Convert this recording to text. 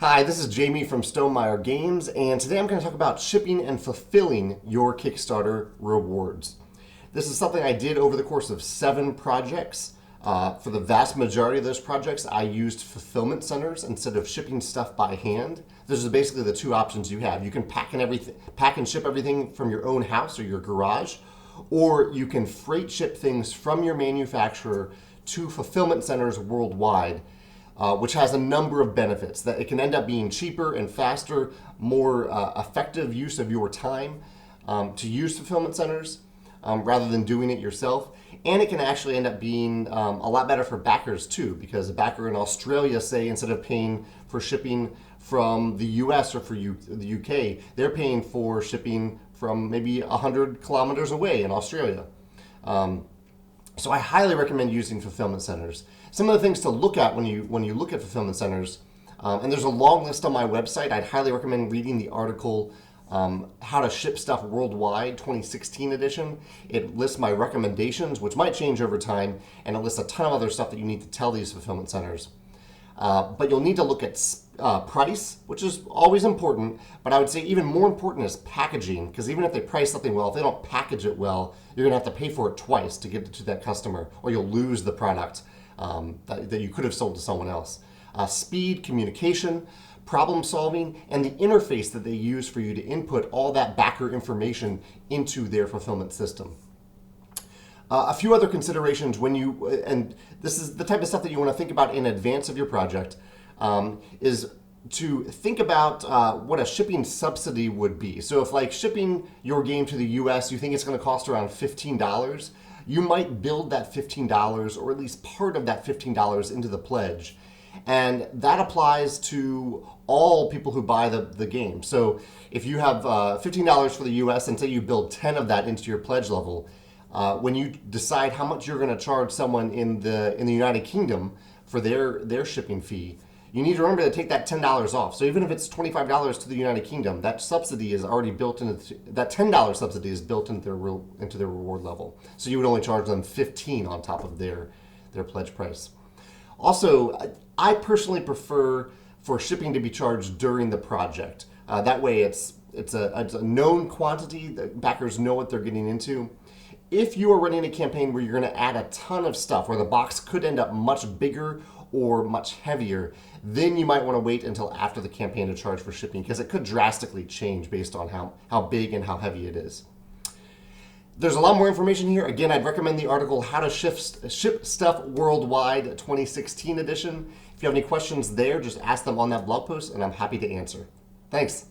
Hi, this is Jamey from Stonemeyer Games, and today I'm going to talk about shipping and fulfilling your Kickstarter rewards. This is something I did over the course of 7 projects. For the vast majority of those projects, I used fulfillment centers instead of shipping stuff by hand. Those are basically the two options you have. You can pack and ship everything from your own house or your garage, or you can freight ship things from your manufacturer to fulfillment centers worldwide. Which has a number of benefits. That it can end up being cheaper and faster, more effective use of your time to use fulfillment centers rather than doing it yourself. And it can actually end up being a lot better for backers too, because a backer in Australia, say, instead of paying for shipping from the US or for the UK, they're paying for shipping from maybe 100 kilometers away in Australia. So I highly recommend using fulfillment centers. Some of the things to look at when you look at fulfillment centers, and there's a long list on my website. I'd highly recommend reading the article, How to Ship Stuff Worldwide 2016 edition. It lists my recommendations, which might change over time, and it lists a ton of other stuff that you need to tell these fulfillment centers. But you'll need to look at price, which is always important, but I would say even more important is packaging, because even if they price something well, if they don't package it well, you're going to have to pay for it twice to get it to that customer, or you'll lose the product that you could have sold to someone else. Speed, communication, problem solving, and the interface that they use for you to input all that backer information into their fulfillment system. A few other considerations and this is the type of stuff that you want to think about in advance of your project, is to think about what a shipping subsidy would be. So if, like, shipping your game to the US, you think it's going to cost around $15, you might build that $15 or at least part of that $15 into the pledge. And that applies to all people who buy the game. So if you have $15 for the US and say you build 10 of that into your pledge level, when you decide how much you're going to charge someone in the United Kingdom for their shipping fee, you need to remember to take that $10 off. So even if it's $25 to the United Kingdom, that subsidy is already built into that $10 subsidy is built into their reward level. So you would only charge them $15 on top of their pledge price. Also, I personally prefer for shipping to be charged during the project. That way, it's a known quantity. The backers know what they're getting into. If you are running a campaign where you're going to add a ton of stuff, where the box could end up much bigger or much heavier, then you might want to wait until after the campaign to charge for shipping, because it could drastically change based on how big and how heavy it is. There's a lot more information here. Again, I'd recommend the article How to Ship Stuff Worldwide 2016 edition. If you have any questions there, just ask them on that blog post, and I'm happy to answer. Thanks.